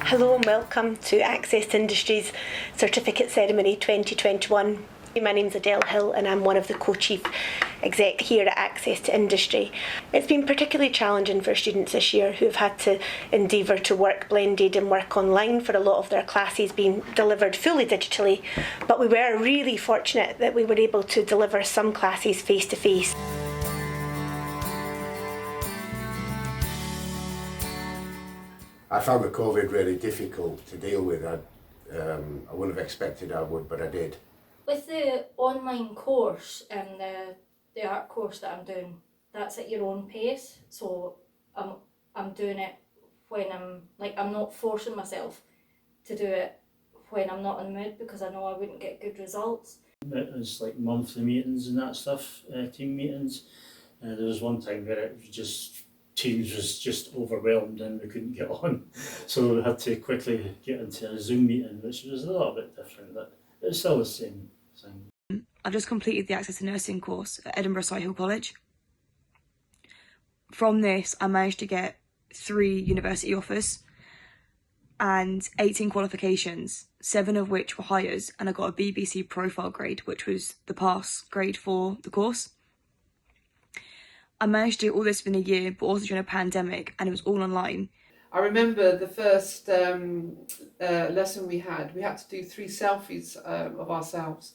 Hello and welcome to Access to Industry's Certificate Ceremony 2021. My name's Adele Hill and I'm one of the co-chief exec here at Access to Industry. It's been particularly challenging for students this year who have had to endeavour to work blended and work online, for a lot of their classes being delivered fully digitally, but we were really fortunate that we were able to deliver some classes face to face. I found the COVID really difficult to deal with. I wouldn't have expected I would, but I did. With the online course and the art course that I'm doing, that's at your own pace. So I'm doing it when I'm not forcing myself to do it when I'm not in the mood, because I know I wouldn't get good results. It was like monthly meetings and that stuff, team meetings. There was one time where it was just Teams was just overwhelmed and we couldn't get on, so we had to quickly get into a Zoom meeting, which was a little bit different, but it's still the same thing. I've just completed the Access to Nursing course at Edinburgh Hill College. From this, I managed to get 3 university offers and 18 qualifications, 7 of which were Highers, and I got a BBC profile grade, which was the pass grade for the course. I managed to do all this within a year, but also during a pandemic, and it was all online. I remember the first lesson we had to do 3 selfies of ourselves,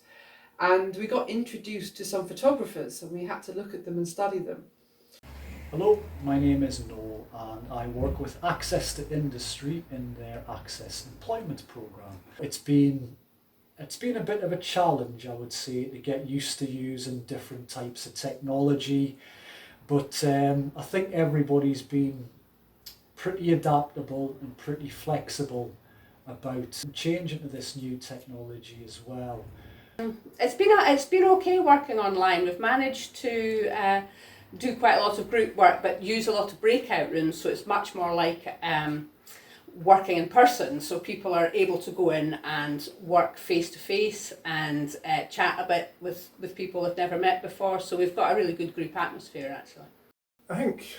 and we got introduced to some photographers and we had to look at them and study them. Hello, my name is Noel and I work with Access to Industry in their Access Employment programme. It's been a bit of a challenge, I would say, to get used to using different types of technology. But I think everybody's been pretty adaptable and pretty flexible about changing to this new technology as well. It's been okay working online. We've managed to do quite a lot of group work, but use a lot of breakout rooms, so it's much more like working in person, so people are able to go in and work face to face and chat a bit with people they've never met before, so we've got a really good group atmosphere actually. I think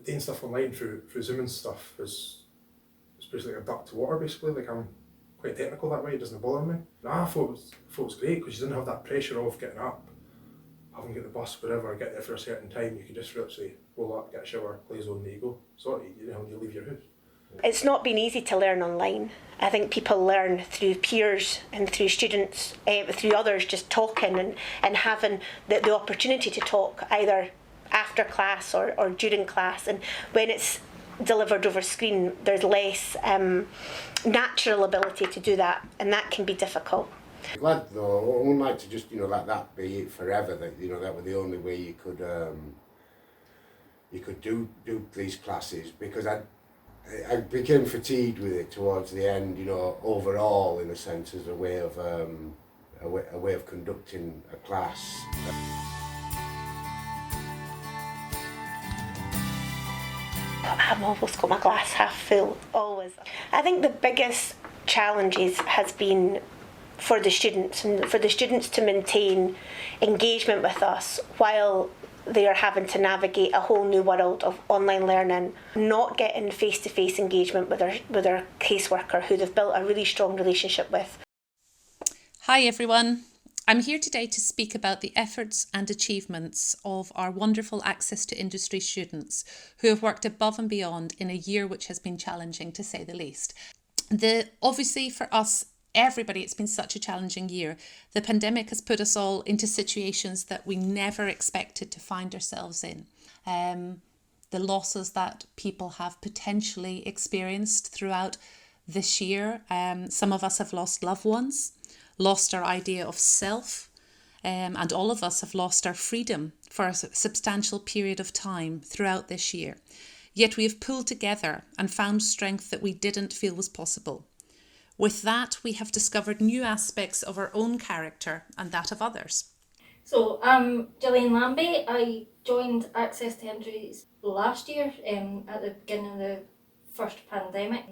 doing stuff online through Zoom and stuff is basically like a duck to water basically. Like, I'm quite technical that way, it doesn't bother me. I thought it was great because you didn't have that pressure of getting up, having to get the bus, whatever, get there for a certain time. You could just literally roll up, get a shower, glaze on, there you go. Sorry, you know, when you leave your house. It's not been easy to learn online. I think people learn through peers and through students, through others just talking and having the opportunity to talk either after class or during class. And when it's delivered over screen, there's less natural ability to do that, and that can be difficult. I'm glad though, I wouldn't like to just, let that be it forever, that, that was the only way you could do these classes, because I became fatigued with it towards the end, overall, in a sense, as a way of conducting a class. I've always got my glass half full, always. I think the biggest challenges has been for the students, and for the students to maintain engagement with us while they are having to navigate a whole new world of online learning, not getting face-to-face engagement with their caseworker, who they've built a really strong relationship with. Hi everyone. I'm here today to speak about the efforts and achievements of our wonderful Access to Industry students who have worked above and beyond in a year which has been challenging, to say the least. Obviously for us, everybody, it's been such a challenging year. The pandemic has put us all into situations that we never expected to find ourselves in. The losses that people have potentially experienced throughout this year. Some of us have lost loved ones, lost our idea of self, and all of us have lost our freedom for a substantial period of time throughout this year. Yet we have pulled together and found strength that we didn't feel was possible. With that, we have discovered new aspects of our own character and that of others. So I'm Gillian Lambie. I joined Access to Industry last year at the beginning of the first pandemic.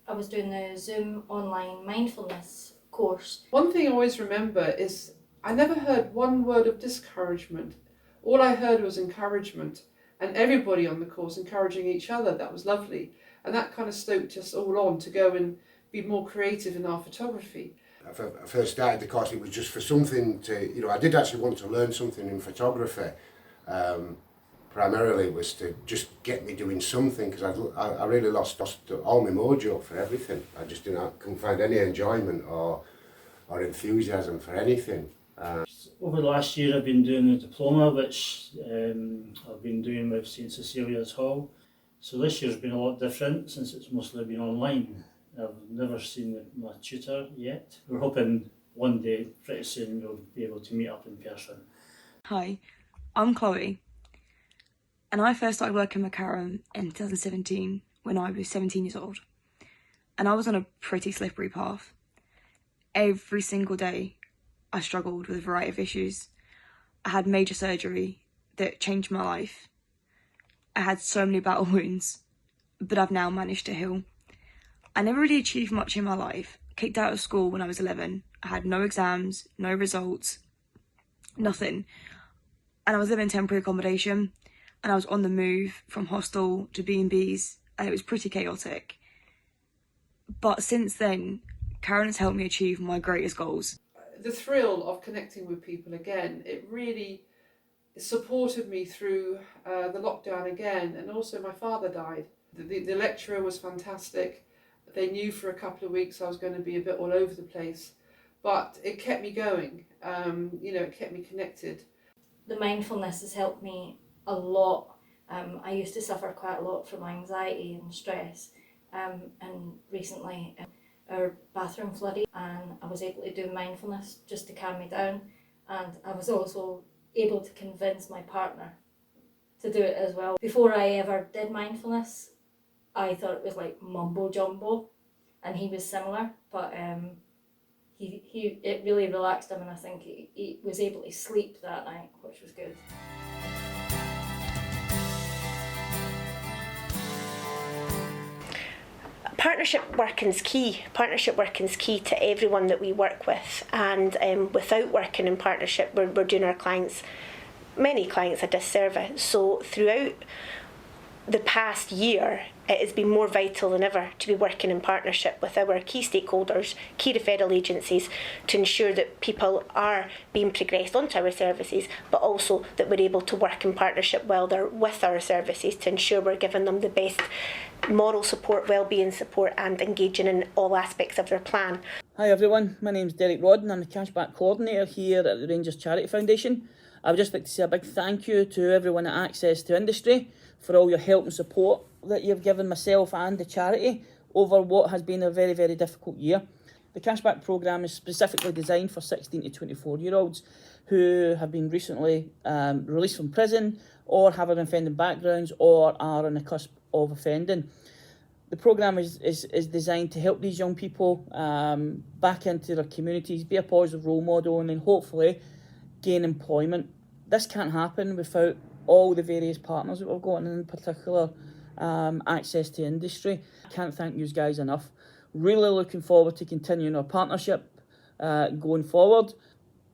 I was doing the Zoom online mindfulness course. One thing I always remember is I never heard one word of discouragement. All I heard was encouragement, and everybody on the course encouraging each other. That was lovely. And that kind of stoked us all on to go and be more creative in our photography. I first started the course, it was just for something to, you know, I did actually want to learn something in photography. Primarily was to just get me doing something, because I really lost all my mojo for everything. I just couldn't find any enjoyment or enthusiasm for anything. Over the last year I've been doing the diploma, which I've been doing with St Cecilia's Hall. So this year's been a lot different since it's mostly been online. I've never seen my tutor yet. We're hoping one day, pretty soon, we'll be able to meet up in person. Hi, I'm Chloe, and I first started working with Karen in 2017 when I was 17 years old, and I was on a pretty slippery path. Every single day I struggled with a variety of issues. I had major surgery that changed my life. I had so many battle wounds, but I've now managed to heal. I never really achieved much in my life. Kicked out of school when I was 11. I had no exams, no results, nothing. And I was living in temporary accommodation, and I was on the move from hostel to B&Bs, and it was pretty chaotic. But since then, Karen has helped me achieve my greatest goals. The thrill of connecting with people again, it really supported me through the lockdown again, and also my father died. The lecturer was fantastic. They knew for a couple of weeks I was going to be a bit all over the place, but it kept me going, it kept me connected. The mindfulness has helped me a lot. I used to suffer quite a lot from anxiety and stress, and recently our bathroom flooded, and I was able to do mindfulness just to calm me down, and I was also able to convince my partner to do it as well. Before I ever did mindfulness, I thought it was like mumbo jumbo, and he was similar, but it really relaxed him, and I think he was able to sleep that night, which was good. Partnership working's key. Partnership working's key to everyone that we work with, and without working in partnership, we're doing many clients a disservice. So throughout the past year, it has been more vital than ever to be working in partnership with our key stakeholders, key referral agencies, to ensure that people are being progressed onto our services, but also that we're able to work in partnership while they're with our services to ensure we're giving them the best moral support, wellbeing support, and engaging in all aspects of their plan. Hi everyone, my name's Rodden. I'm the Cashback coordinator here at the Rangers Charity Foundation. I would just like to say a big thank you to everyone at Access to Industry for all your help and support that you've given myself and the charity over what has been a very, very difficult year. The Cashback programme is specifically designed for 16 to 24-year-olds who have been recently released from prison or have an offending backgrounds or are on the cusp of offending. The programme is designed to help these young people back into their communities, be a positive role model, and then hopefully gain employment. This can't happen without all the various partners that we've got, and in particular Access to Industry. I can't thank you guys enough. Really looking forward to continuing our partnership going forward.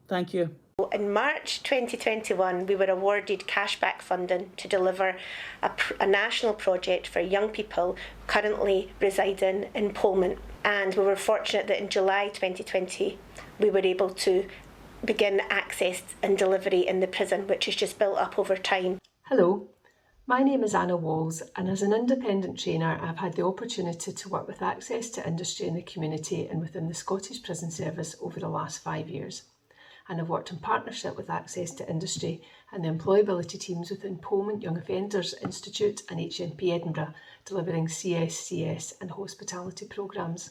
Thank you. In March 2021, we were awarded Cashback funding to deliver a national project for young people currently residing in Pullman. And we were fortunate that in July 2020, we were able to begin access and delivery in the prison, which has just built up over time. Hello, my name is Anna Walls, and as an independent trainer, I've had the opportunity to work with Access to Industry in the community and within the Scottish Prison Service over the last 5 years. And I've worked in partnership with Access to Industry and the employability teams within Pullman Young Offenders Institute and HMP Edinburgh, delivering CSCS and hospitality programmes.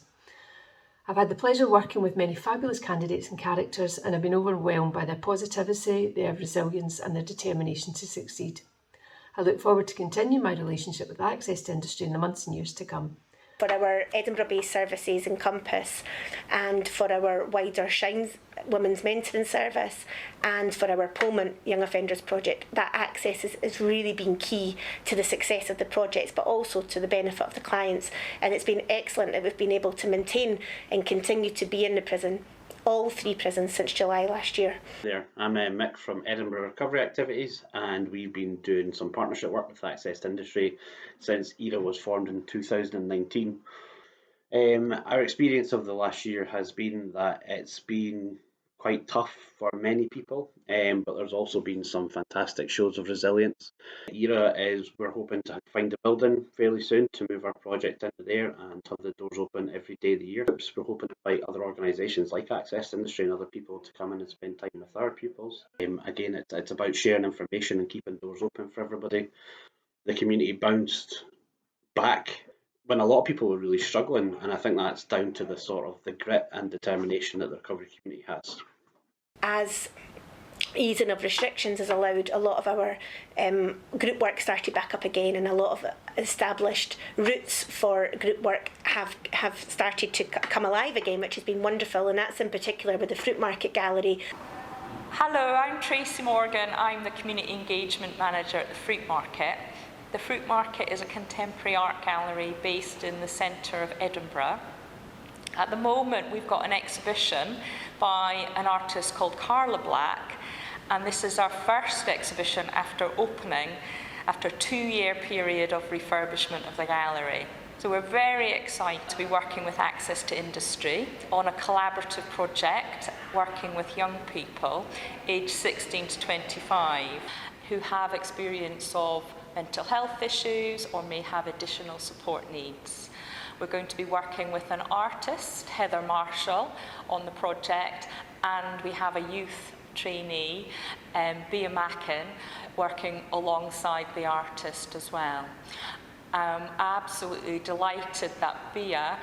I've had the pleasure of working with many fabulous candidates and characters, and I've been overwhelmed by their positivity, their resilience and their determination to succeed. I look forward to continuing my relationship with Access to Industry in the months and years to come. For our Edinburgh-based services Encompass, and for our wider Shines Women's Mentoring Service, and for our Pullman Young Offenders Project, that access has really been key to the success of the projects, but also to the benefit of the clients. And it's been excellent that we've been able to maintain and continue to be in the prison all 3 prisons since July last year. There, I'm Mick from Edinburgh Recovery Activities, and we've been doing some partnership work with Access to Industry since ERA was formed in 2019. Our experience of the last year has been that it's been quite tough for many people, but there's also been some fantastic shows of resilience. ERA is, we're hoping to find a building fairly soon to move our project into there and have the doors open every day of the year. We're hoping to invite other organisations like Access to Industry and other people to come in and spend time with our pupils. Again, it's about sharing information and keeping doors open for everybody. The community bounced back when a lot of people were really struggling, and I think that's down to the sort of the grit and determination that the recovery community has. As easing of restrictions has allowed a lot of our group work started back up again, and a lot of established routes for group work have started to come alive again, which has been wonderful, and that's in particular with the Fruit Market Gallery. Hello, I'm Tracy Morgan. I'm the Community Engagement Manager at the Fruit Market. The Fruit Market is a contemporary art gallery based in the centre of Edinburgh. At the moment, we've got an exhibition by an artist called Carla Black, and this is our first exhibition after opening, after a 2-year period of refurbishment of the gallery. So we're very excited to be working with Access to Industry on a collaborative project, working with young people aged 16 to 25 who have experience of mental health issues or may have additional support needs. We're going to be working with an artist, Heather Marshall, on the project, and we have a youth trainee, Bea Mackin, working alongside the artist as well. Absolutely delighted that Bea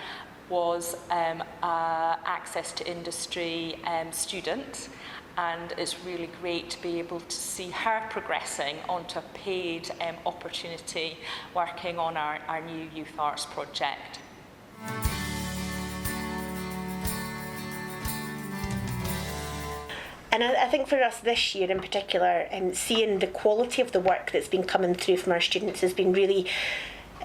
was an Access to Industry student, and it's really great to be able to see her progressing onto a paid opportunity working on our new youth arts project. And I think for us this year in particular, seeing the quality of the work that's been coming through from our students has been really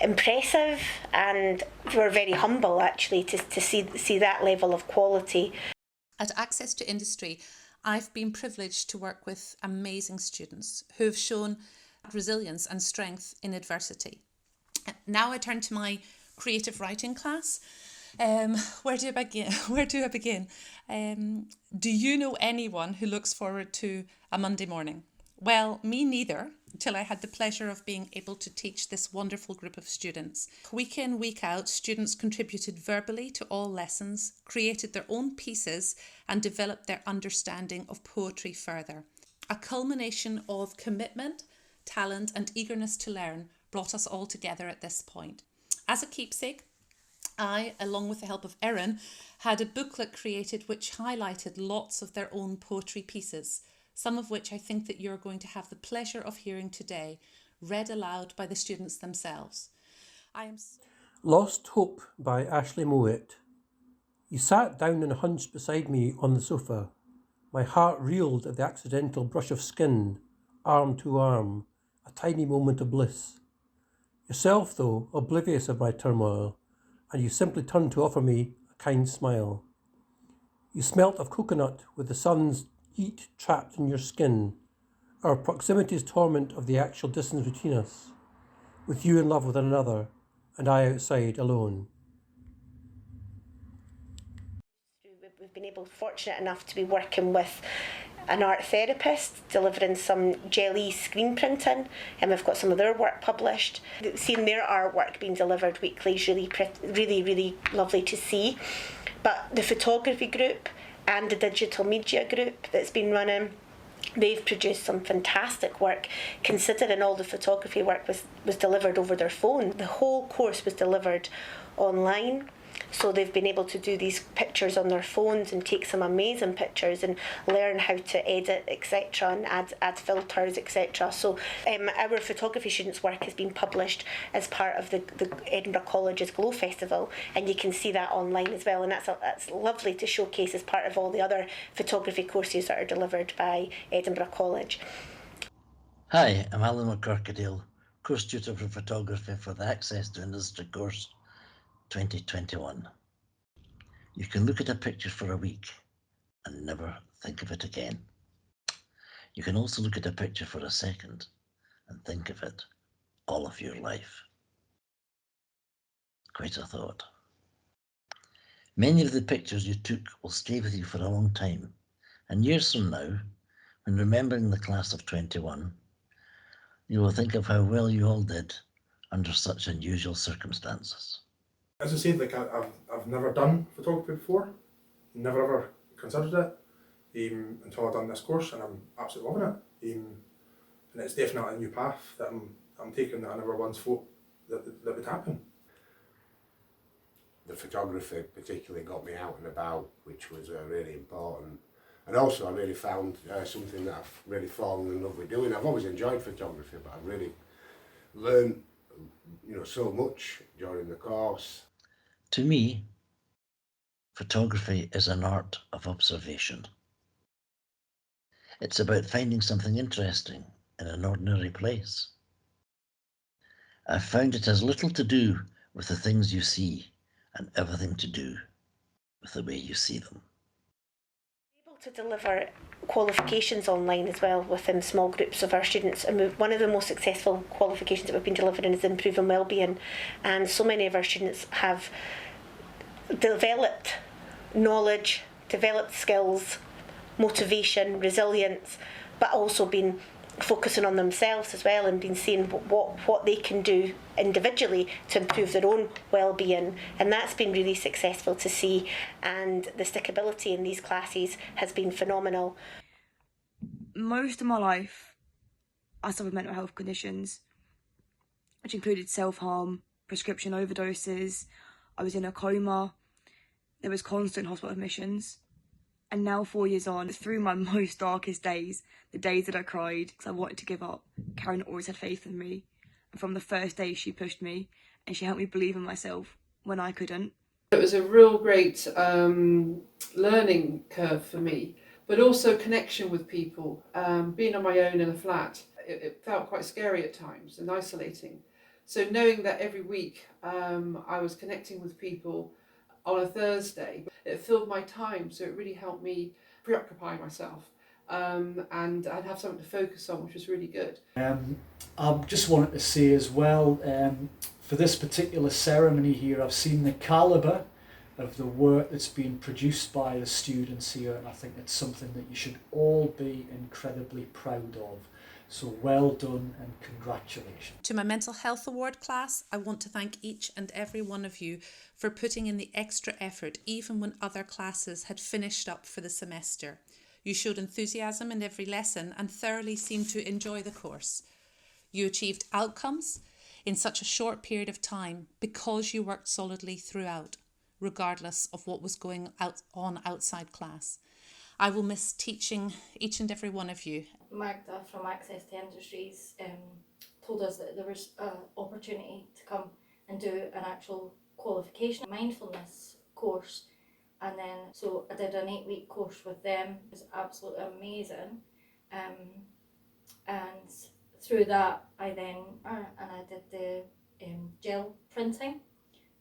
impressive, and we're very humble actually to see that level of quality. At Access to Industry, I've been privileged to work with amazing students who have shown resilience and strength in adversity. Now I turn to my creative writing class. Where do I begin? Do you know anyone who looks forward to a Monday morning? Well, me neither, until I had the pleasure of being able to teach this wonderful group of students. Week in, week out, students contributed verbally to all lessons, created their own pieces, and developed their understanding of poetry further. A culmination of commitment, talent, and eagerness to learn brought us all together at this point. As a keepsake, I, along with the help of Erin, had a booklet created which highlighted lots of their own poetry pieces, some of which I think that you're going to have the pleasure of hearing today, read aloud by the students themselves. Lost Hope by Ashley Mowat. He sat down and hunched beside me on the sofa. My heart reeled at the accidental brush of skin, arm to arm, a tiny moment of bliss. Yourself, though, oblivious of my turmoil, and you simply turned to offer me a kind smile. You smelt of coconut with the sun's heat trapped in your skin, our proximity's torment of the actual distance between us, with you in love with another, and I outside alone. We've been fortunate enough to be working with an art therapist, delivering some jelly screen printing, and we've got some of their work published. Seeing their artwork being delivered weekly is really lovely to see. But the photography group and the digital media group that's been running, they've produced some fantastic work, considering all the photography work was delivered over their phone. The whole course was delivered online. So they've been able to do these pictures on their phones and take some amazing pictures and learn how to edit, etc., and add filters, etc. So our photography students' work has been published as part of the Edinburgh College's Glow Festival, and you can see that online as well, and that's lovely to showcase as part of all the other photography courses that are delivered by Edinburgh College. Hi, I'm Alan McCorkadale, course tutor for photography for the Access to Industry course 2021. You can look at a picture for a week, and never think of it again. You can also look at a picture for a second and think of it all of your life. Quite a thought. Many of the pictures you took will stay with you for a long time, and years from now, when remembering the class of 21, you will think of how well you all did under such unusual circumstances. As I said, like I've never done photography before, never ever considered it until I've done this course, and I'm absolutely loving it. And it's definitely a new path that I'm taking that I never once thought that would happen. The photography particularly got me out and about, which was really important. And also I really found something that I've really fallen in love with doing. I've always enjoyed photography, but I've really learned, so much during the course. To me, photography is an art of observation. It's about finding something interesting in an ordinary place. I've found it has little to do with the things you see and everything to do with the way you see them. We're able to deliver qualifications online as well within small groups of our students. And one of the most successful qualifications that we've been delivering is improving wellbeing, and so many of our students have developed knowledge, developed skills, motivation, resilience, but also been focusing on themselves as well, and been seeing what they can do individually to improve their own well-being, and that's been really successful to see, and the stickability in these classes has been phenomenal. Most of my life I suffered mental health conditions, which included self-harm, prescription overdoses, I was in a coma, there was constant hospital admissions. And now 4 years on, through my most darkest days, the days that I cried because I wanted to give up, Karen always had faith in me. And from the first day she pushed me and she helped me believe in myself when I couldn't. It was a real great learning curve for me, but also connection with people. Being on my own in a flat, it felt quite scary at times and isolating. So knowing that every week I was connecting with people on a Thursday, it filled my time, so it really helped me preoccupy myself and I'd have something to focus on, which was really good. I just wanted to say as well, for this particular ceremony here, I've seen the calibre of the work that's been produced by the students here, and I think it's something that you should all be incredibly proud of. So well done and congratulations. To my mental health award class, I want to thank each and every one of you for putting in the extra effort even when other classes had finished up for the semester. You showed enthusiasm in every lesson and thoroughly seemed to enjoy the course. You achieved outcomes in such a short period of time because you worked solidly throughout, regardless of what was going on outside class. I will miss teaching each and every one of you. Magda from Access to Industries told us that there was an opportunity to come and do an actual qualification mindfulness course, and then so I did an 8-week course with them. It was absolutely amazing, and through that I did the gel printing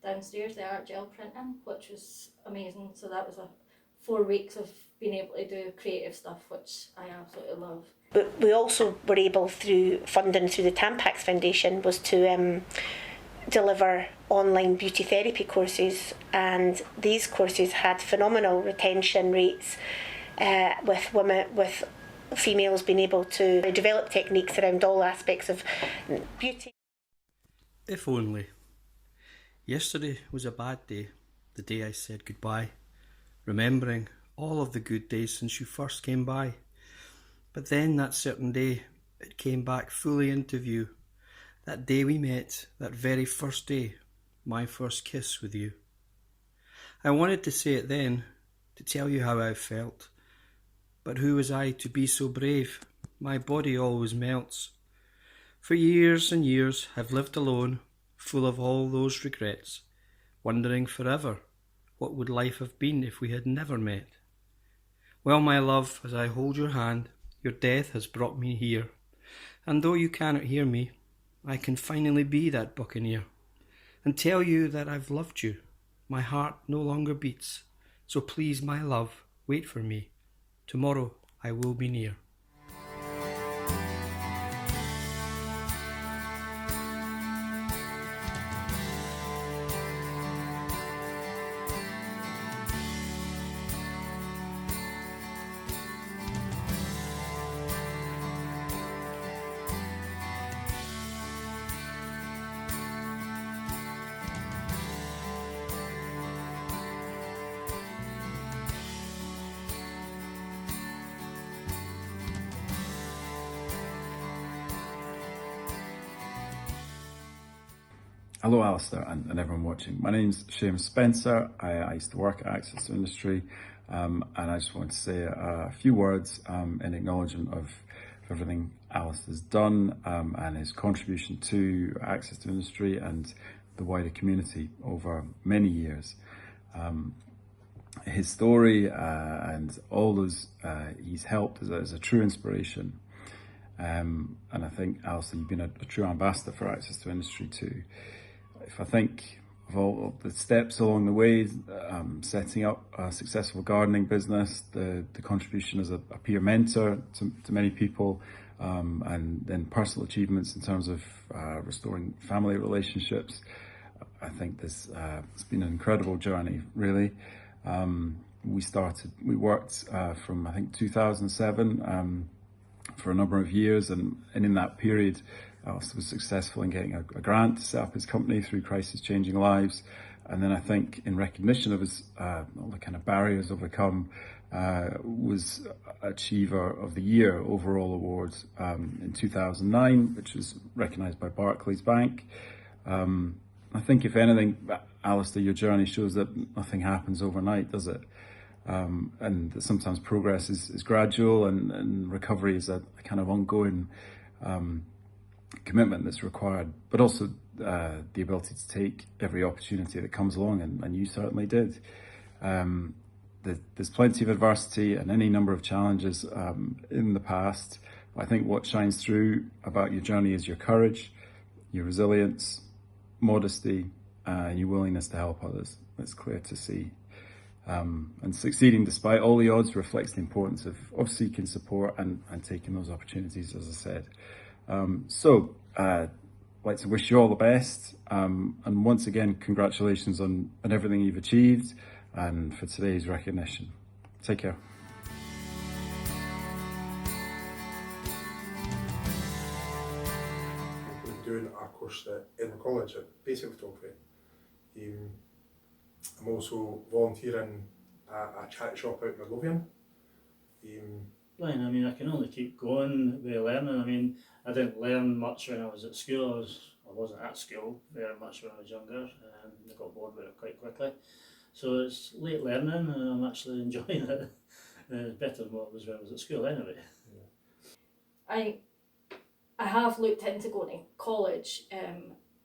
downstairs, the art gel printing, which was amazing. So that was 4 weeks of being able to do creative stuff, which I absolutely love. But we also were able, through funding through the Tampax Foundation, was to deliver online beauty therapy courses, and these courses had phenomenal retention rates with females being able to develop techniques around all aspects of beauty. If only. Yesterday was a bad day, the day I said goodbye, remembering all of the good days since you first came by. But then that certain day, it came back fully into view. That day we met, that very first day, my first kiss with you. I wanted to say it then, to tell you how I felt. But who was I to be so brave? My body always melts. For years and years I've lived alone, full of all those regrets, wondering forever what would life have been if we had never met. Well, my love, as I hold your hand, your death has brought me here, and though you cannot hear me, I can finally be that buccaneer, and tell you that I've loved you. My heart no longer beats, so please, my love, wait for me. Tomorrow I will be near. Hello Alistair and everyone watching. My name's Seamus Spencer. I used to work at Access to Industry and I just want to say a few words in acknowledgement of everything Alistair's done and his contribution to Access to Industry and the wider community over many years. His story and all those he's helped is a true inspiration. And I think, Alistair, you've been a true ambassador for Access to Industry too. If I think of all of the steps along the way, setting up a successful gardening business, the contribution as a peer mentor to many people, and then personal achievements in terms of restoring family relationships, I think it's been an incredible journey, really. We worked from, I think, 2007 for a number of years, and in that period, Alistair was successful in getting a grant to set up his company through Crisis Changing Lives. And then I think in recognition of his all the kind of barriers overcome, was Achiever of the Year overall award in 2009, which was recognised by Barclays Bank. I think if anything, Alistair, your journey shows that nothing happens overnight, does it? And that sometimes progress is gradual and recovery is a kind of ongoing commitment that's required, but also the ability to take every opportunity that comes along, and you certainly did. There's plenty of adversity and any number of challenges in the past. I think what shines through about your journey is your courage, your resilience, modesty, and your willingness to help others. That's clear to see. And succeeding despite all the odds reflects the importance of seeking support and taking those opportunities, as I said. I'd like to wish you all the best, and once again, congratulations on everything you've achieved and for today's recognition. Take care. I'm doing a course at Edinburgh College at basic photography. I'm also volunteering at a charity shop out in Midlothian. Fine, I mean, I can only keep going with learning. I mean, I didn't learn much when I was at school. I wasn't at school very much when I was younger, and I got bored with it quite quickly. So it's late learning, and I'm actually enjoying it better than what it was when I was at school anyway. I have looked into going to college,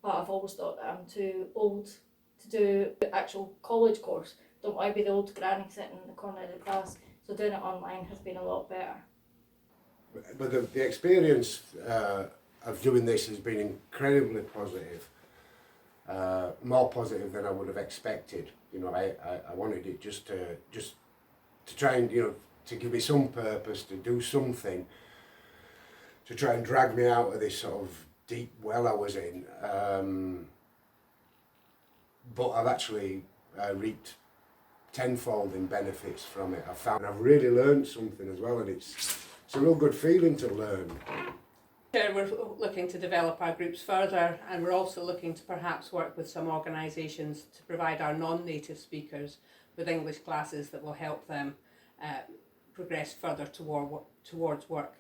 but I've always thought that I'm too old to do the actual college course. Don't want to be the old granny sitting in the corner of the class. So doing it online has been a lot better. But the experience of doing this has been incredibly positive, more positive than I would have expected. You know, I wanted it just to try and, you know, to give me some purpose, to do something, to try and drag me out of this sort of deep well I was in. But I've actually reaped tenfold in benefits from it. I've really learned something as well, and it's a real good feeling to learn. We're looking to develop our groups further, and we're also looking to perhaps work with some organisations to provide our non-native speakers with English classes that will help them progress further towards work.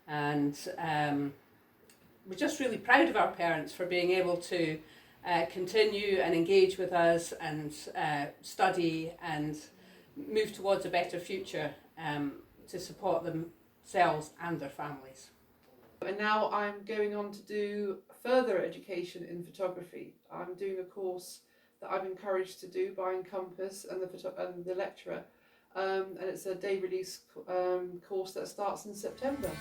And we're just really proud of our parents for being able to continue and engage with us and study and move towards a better future to support themselves and their families. And now I'm going on to do further education in photography. I'm doing a course that I'm encouraged to do by Encompass and the lecturer, and it's a day release course that starts in September.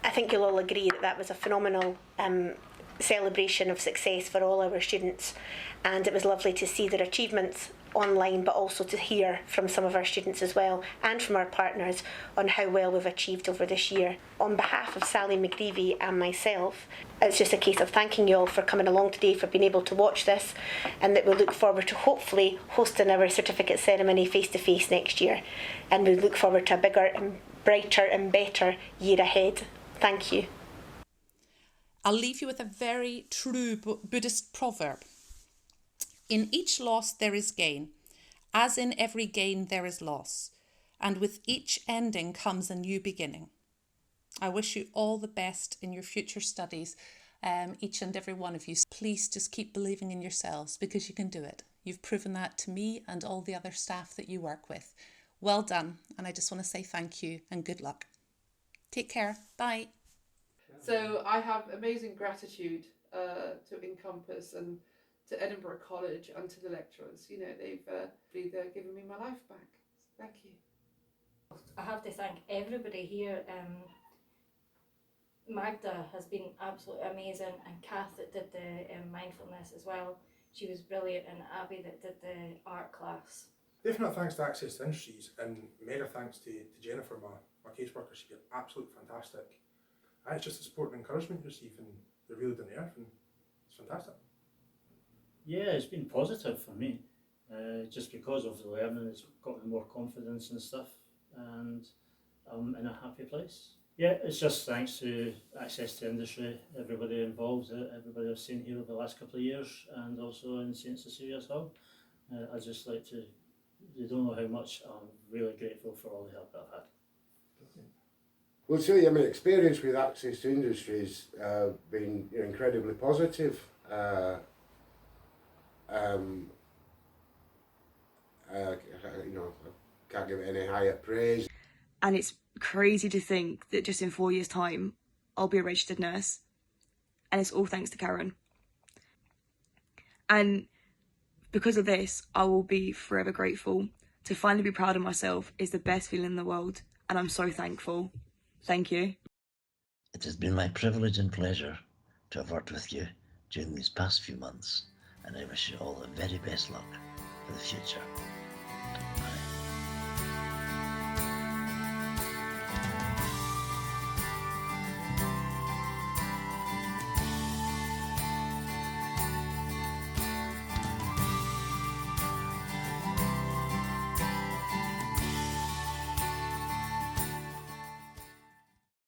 I think you'll all agree that that was a phenomenal celebration of success for all our students, and it was lovely to see their achievements online, but also to hear from some of our students as well, and from our partners, on how well we've achieved over this year. On behalf of Sally McGreevy and myself, it's just a case of thanking you all for coming along today, for being able to watch this, and that we'll look forward to hopefully hosting our certificate ceremony face-to-face next year, and we look forward to a bigger and brighter and better year ahead. Thank you. I'll leave you with a very true Buddhist proverb. In each loss there is gain, as in every gain there is loss, and with each ending comes a new beginning. I wish you all the best in your future studies, each and every one of you. Please just keep believing in yourselves, because you can do it. You've proven that to me and all the other staff that you work with. Well done, and I just want to say thank you and good luck. Take care. Bye. So I have amazing gratitude to Encompass and to Edinburgh College and to the lecturers. You know, they've given me my life back. So thank you. I have to thank everybody here. Magda has been absolutely amazing, and Kath that did the mindfulness as well. She was brilliant, and Abby that did the art class. Definite thanks to Access to Industries, and mega thanks to Jennifer, my caseworker. She's been absolutely fantastic. And it's just the support and encouragement you receive, and they're really down the earth, and it's fantastic. Yeah, it's been positive for me. Just because of the learning, it's got me more confidence and stuff, and I'm in a happy place. Yeah, it's just thanks to Access to Industry, everybody involved, everybody I've seen here over the last couple of years, and also in St Cecilia's Hall. I'd just like to, you don't know how much I'm really grateful for all the help that I've had. Well, so yeah, my experience with Access to Industry has been incredibly positive. I can't give it any higher praise. And it's crazy to think that just in 4 years' time, I'll be a registered nurse. And it's all thanks to Karen. And because of this, I will be forever grateful. To finally be proud of myself is the best feeling in the world. And I'm so thankful. Thank you. It has been my privilege and pleasure to have worked with you during these past few months, and I wish you all the very best luck for the future.